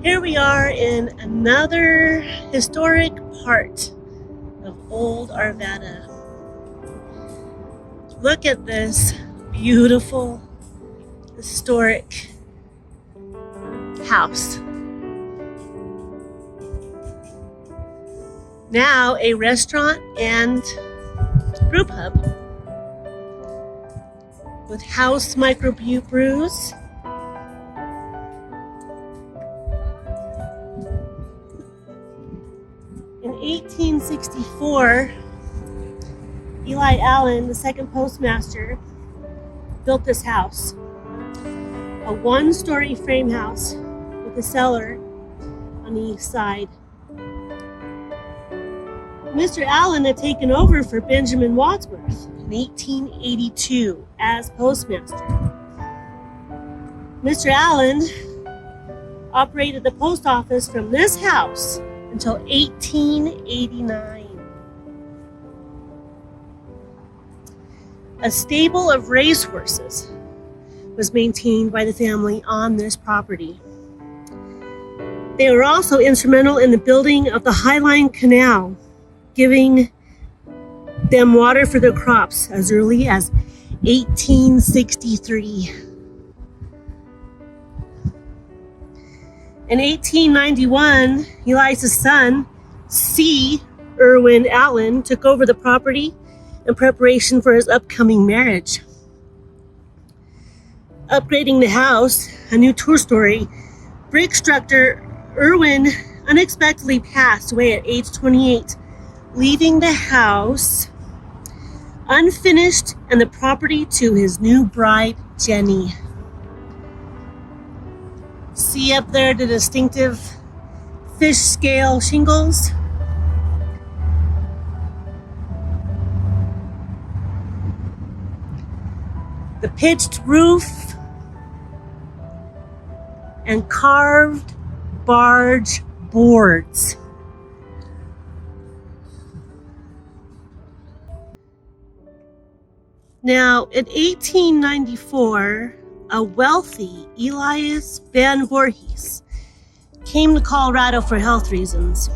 Here we are in another historic part of Old Arvada. Look at this beautiful, historic house. Now a restaurant and brew pub with house microbrews. In 1864, Eli Allen, the second postmaster, built this house. A one-story frame house with a cellar on the east side. Mr. Allen had taken over for Benjamin Wadsworth in 1882 as postmaster. Mr. Allen operated the post office from this house until 1889. A stable of racehorses was maintained by the family on this property. They were also instrumental in the building of the Highline Canal, giving them water for their crops as early as 1863. In 1891, Eli's son, C. Irwin Allen, took over the property in preparation for his upcoming marriage. Upgrading the house, a new two-story, brick structure, Irwin unexpectedly passed away at age 28, leaving the house unfinished and the property to his new bride, Jenny. See up there the distinctive fish scale shingles? The pitched roof and carved barge boards. Now, in 1894, a wealthy Elias Van Voorhees came to Colorado for health reasons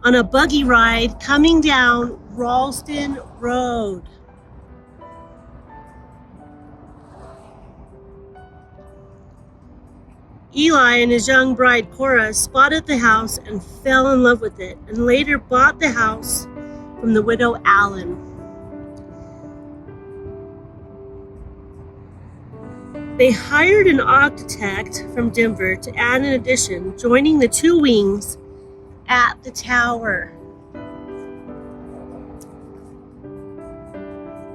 on a buggy ride coming down Ralston Road. Eli and his young bride Cora spotted the house and fell in love with it, and later bought the house from the widow Allen. They hired an architect from Denver to add an addition, joining the two wings at the tower.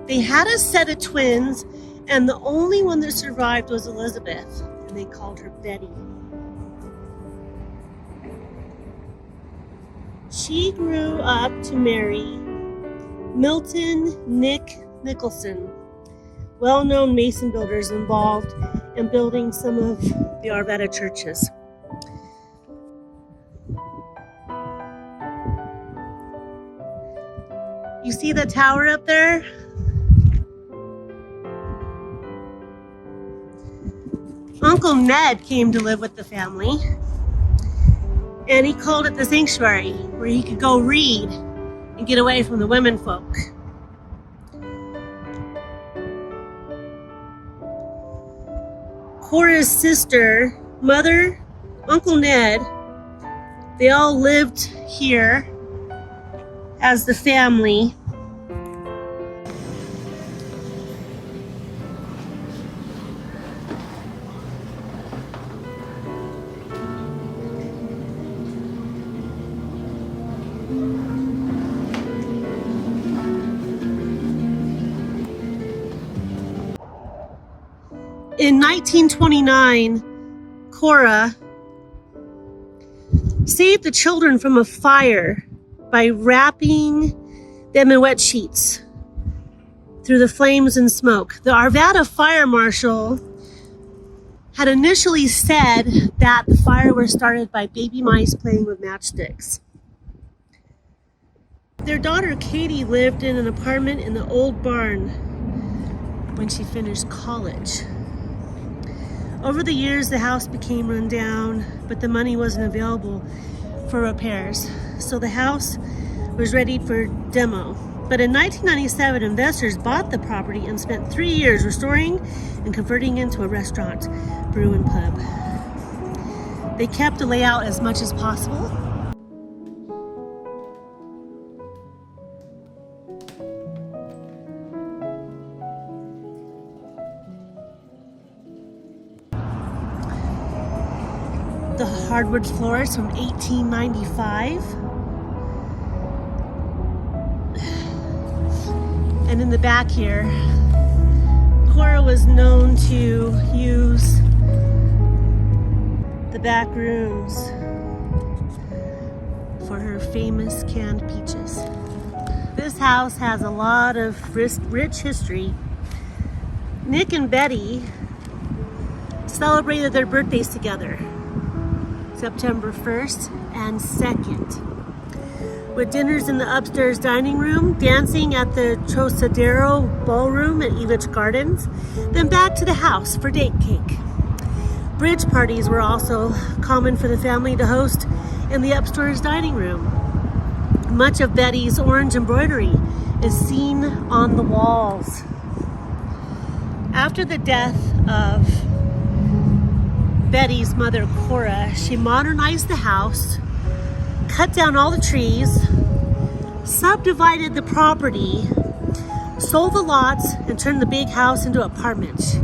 They had a set of twins, and the only one that survived was Elizabeth, and they called her Betty. She grew up to marry Milton Nicholson, well-known mason builders involved in building some of the Arvada churches. You see the tower up there? Uncle Ned came to live with the family, and he called it the sanctuary, where he could go read and get away from the women folk. Cora's sister, mother, Uncle Ned, they all lived here as the family. In 1929, Cora saved the children from a fire by wrapping them in wet sheets through the flames and smoke. The Arvada fire marshal had initially said that the fire was started by baby mice playing with matchsticks. Their daughter Katie lived in an apartment in the old barn when she finished college. Over the years, the house became run down, but the money wasn't available for repairs, so the house was ready for demo. But in 1997, investors bought the property and spent 3 years restoring and converting into a restaurant, brew, and pub. They kept the layout as much as possible. The hardwood floors from 1895. And in the back here, Cora was known to use the back rooms for her famous canned peaches. This house has a lot of rich history. Nick and Betty celebrated their birthdays together, September 1st and 2nd. With dinners in the upstairs dining room, dancing at the Trocadero Ballroom at Elitch Gardens, then back to the house for date cake. Bridge parties were also common for the family to host in the upstairs dining room. Much of Betty's orange embroidery is seen on the walls. After the death of Betty's mother, Cora, she modernized the house, cut down all the trees, subdivided the property, sold the lots, and turned the big house into apartments.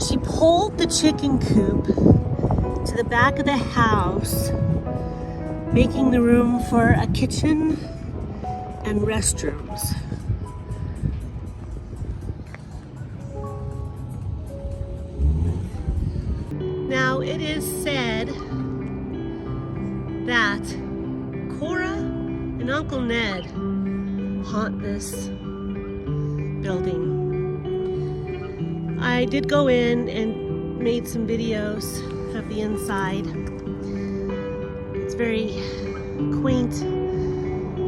She pulled the chicken coop to the back of the house, making the room for a kitchen and restrooms. Now, it is said that Cora and Uncle Ned haunt this building. I did go in and made some videos of the inside. It's very quaint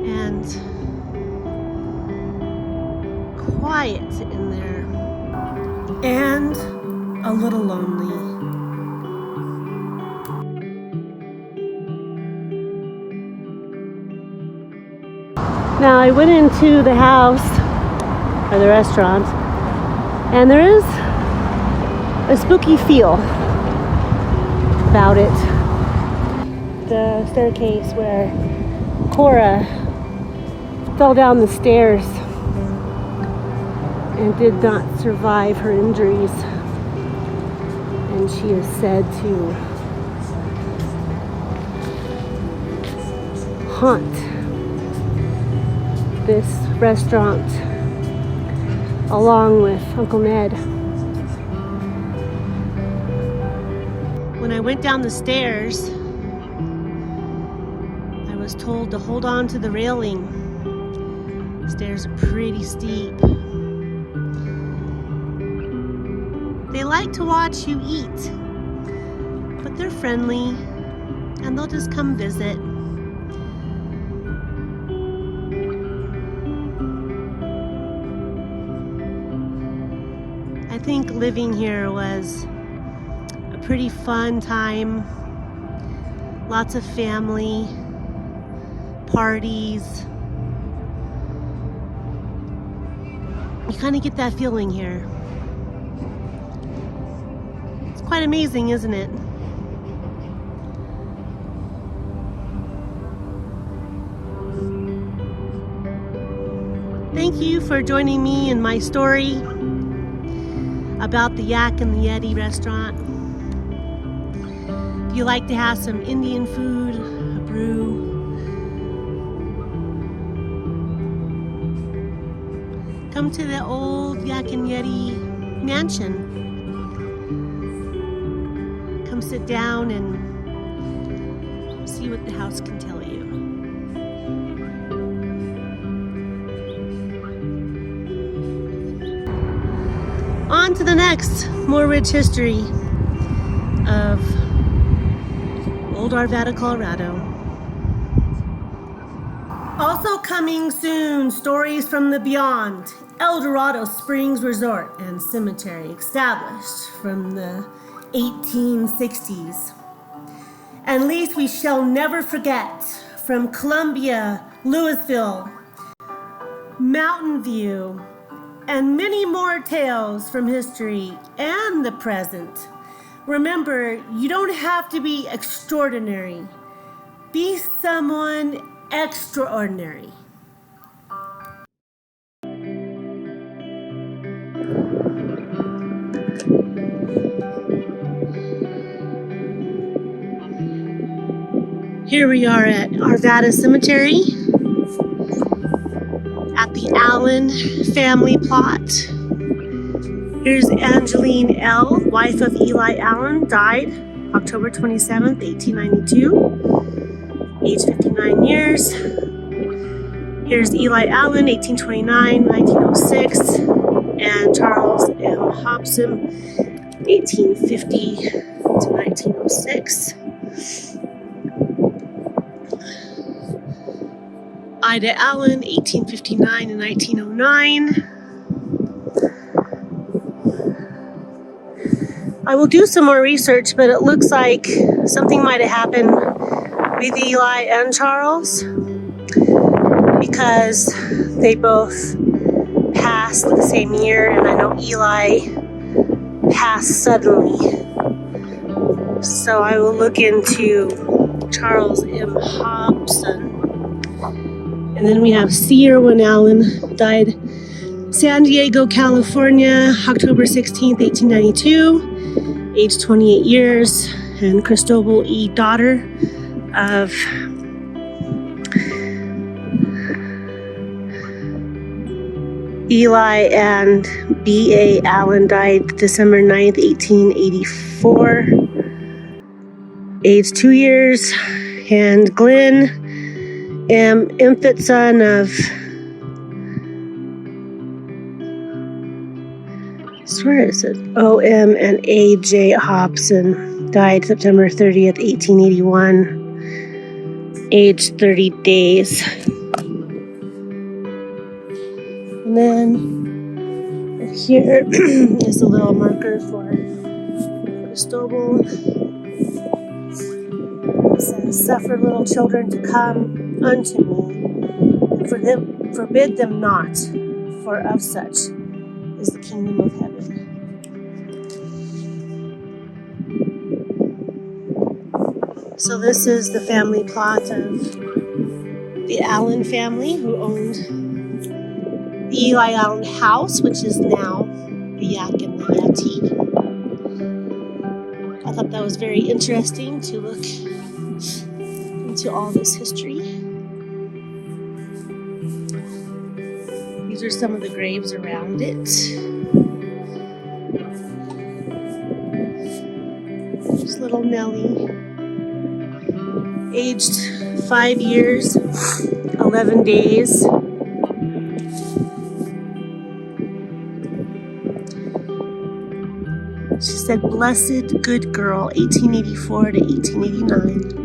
and quiet in there, and a little lonely. Now I went into the house, or the restaurant, and there is a spooky feel about it. The staircase where Cora fell down the stairs and did not survive her injuries, and she is said to haunt this restaurant along with Uncle Ned. When I went down the stairs, I was told to hold on to the railing. The stairs are pretty steep. They like to watch you eat, but they're friendly and they'll just come visit. I think living here was a pretty fun time. Lots of family, parties. You kind of get that feeling here. It's quite amazing, isn't it? Thank you for joining me in my story about the Yak and the Yeti Restaurant. If you like to have some Indian food, a brew, come to the old Yak and Yeti Mansion. Come sit down and see what the house can tell you. On to the next, more rich history of old Arvada, Colorado. Also coming soon, stories from the beyond. El Dorado Springs Resort and Cemetery, established from the 1860s. And least we shall never forget, from Columbia, Louisville, Mountain View, and many more tales from history and the present. Remember, you don't have to be extraordinary. Be someone extraordinary. Here we are at Arvada Cemetery at the Allen family plot. Here's Angeline L., wife of Eli Allen, died October 27th, 1892, age 59 years. Here's Eli Allen, 1829, 1906, and Charles M. Hobson, 1850 to 1906. Ida Allen, 1859 to 1909. I will do some more research, but it looks like something might have happened with Eli and Charles because they both passed the same year, and I know Eli passed suddenly. So I will look into Charles M. Hobson. And then we have C. Irwin Allen, died San Diego, California, October 16th, 1892, age 28 years, and Cristobal E., daughter of Eli and B.A. Allen, died December 9th, 1884, age 2 years, and Glenn M., infant son of where is it? O.M. and A.J. Hobson, died September 30th, 1881, age 30 days. And then here is a little marker for Cristobal. It says, "Suffer little children to come unto me, and forbid them not, for of such is the kingdom of heaven." So this is the family plot of the Allen family, who owned the Eli Allen house, which is now the Yak and the Yeti. I thought that was very interesting to look into all this history. These are some of the graves around it. There's little Nellie, aged 5 years, 11 days. She said, "Blessed good girl, 1884 to 1889.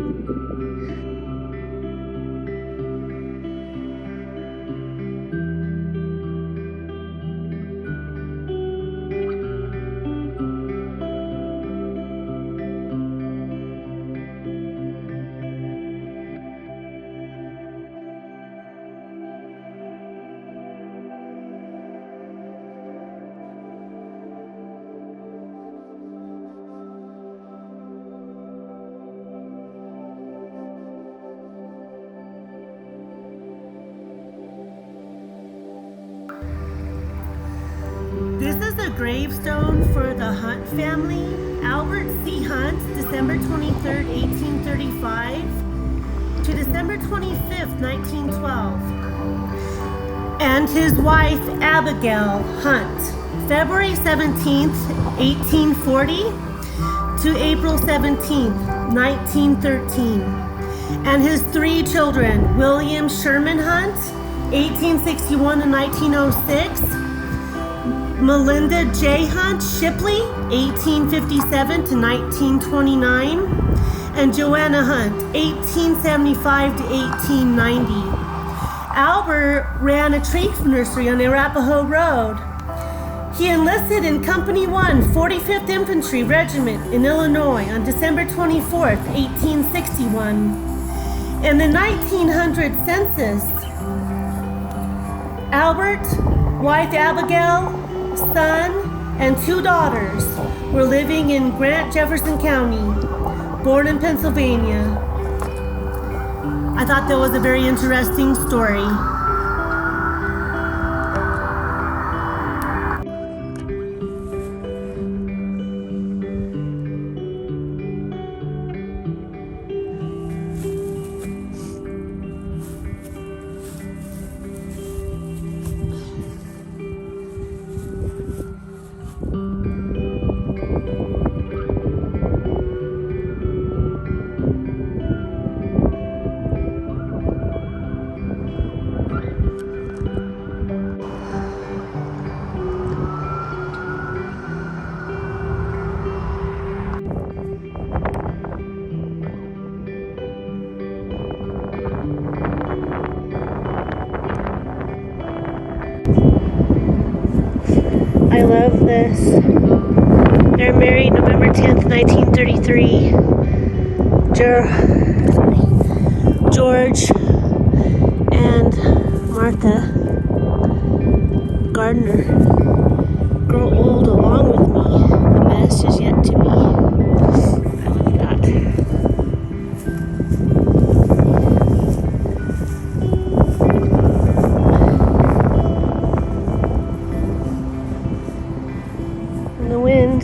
This is a gravestone for the Hunt family. Albert C. Hunt, December 23rd, 1835 to December 25th, 1912. And his wife, Abigail Hunt, February 17th, 1840 to April 17th, 1913. And his 3 children, William Sherman Hunt, 1861 to 1906, Melinda J. Hunt Shipley, 1857 to 1929, and Joanna Hunt, 1875 to 1890. Albert ran a tree nursery on Arapahoe Road. He enlisted in Company 1, 45th Infantry Regiment in Illinois on December 24th, 1861. In the 1900 census, Albert, wife Abigail, son, and 2 daughters were living in Grant Jefferson County, born in Pennsylvania. I thought that was a very interesting story. I love this. They're married November 10th, 1933. George and Martha Gardner grow old along with me. The best is yet to be. I love that. And the wind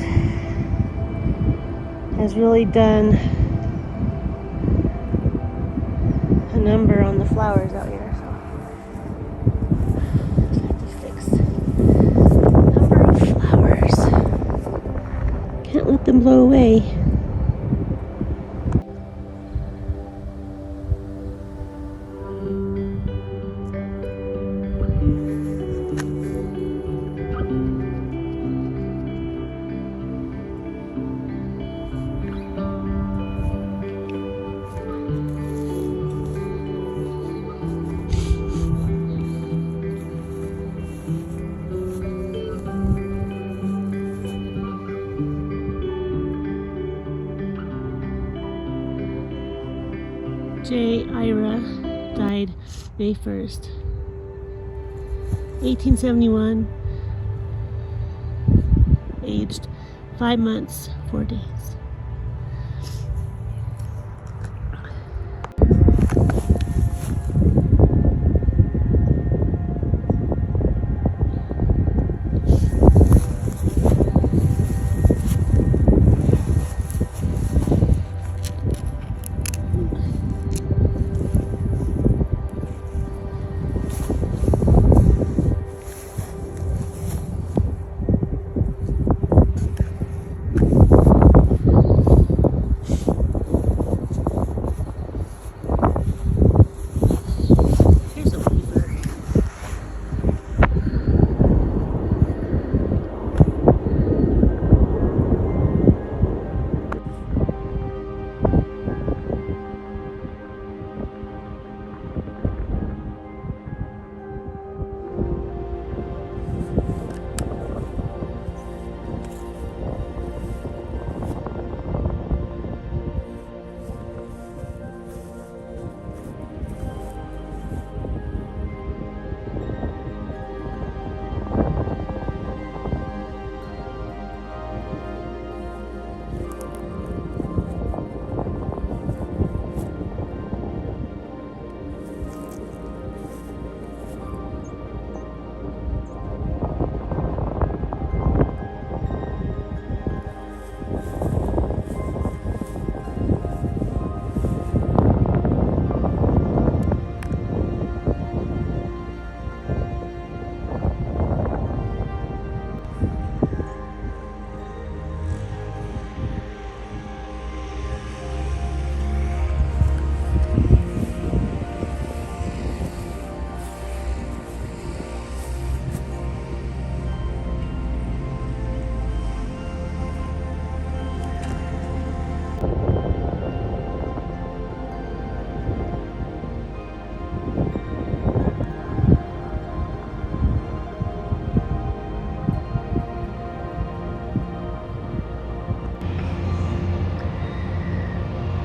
has really done a number on the flowers out here, so just have to fix the number of flowers. Can't let them blow away. J. Ira died May 1st, 1871, aged 5 months, 4 days.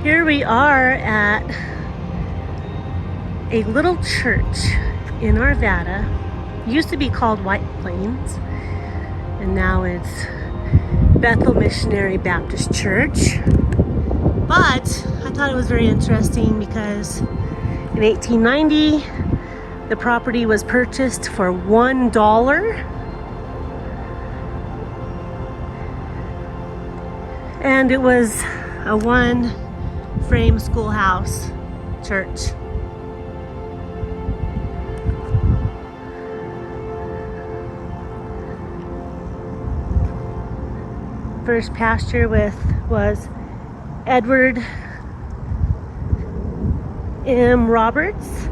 Here we are at a little church in Arvada. It used to be called White Plains, and now it's Bethel Missionary Baptist Church. But I thought it was very interesting because in 1890, the property was purchased for $1. And it was a one-frame schoolhouse church. First pastor was Edward M. Roberts.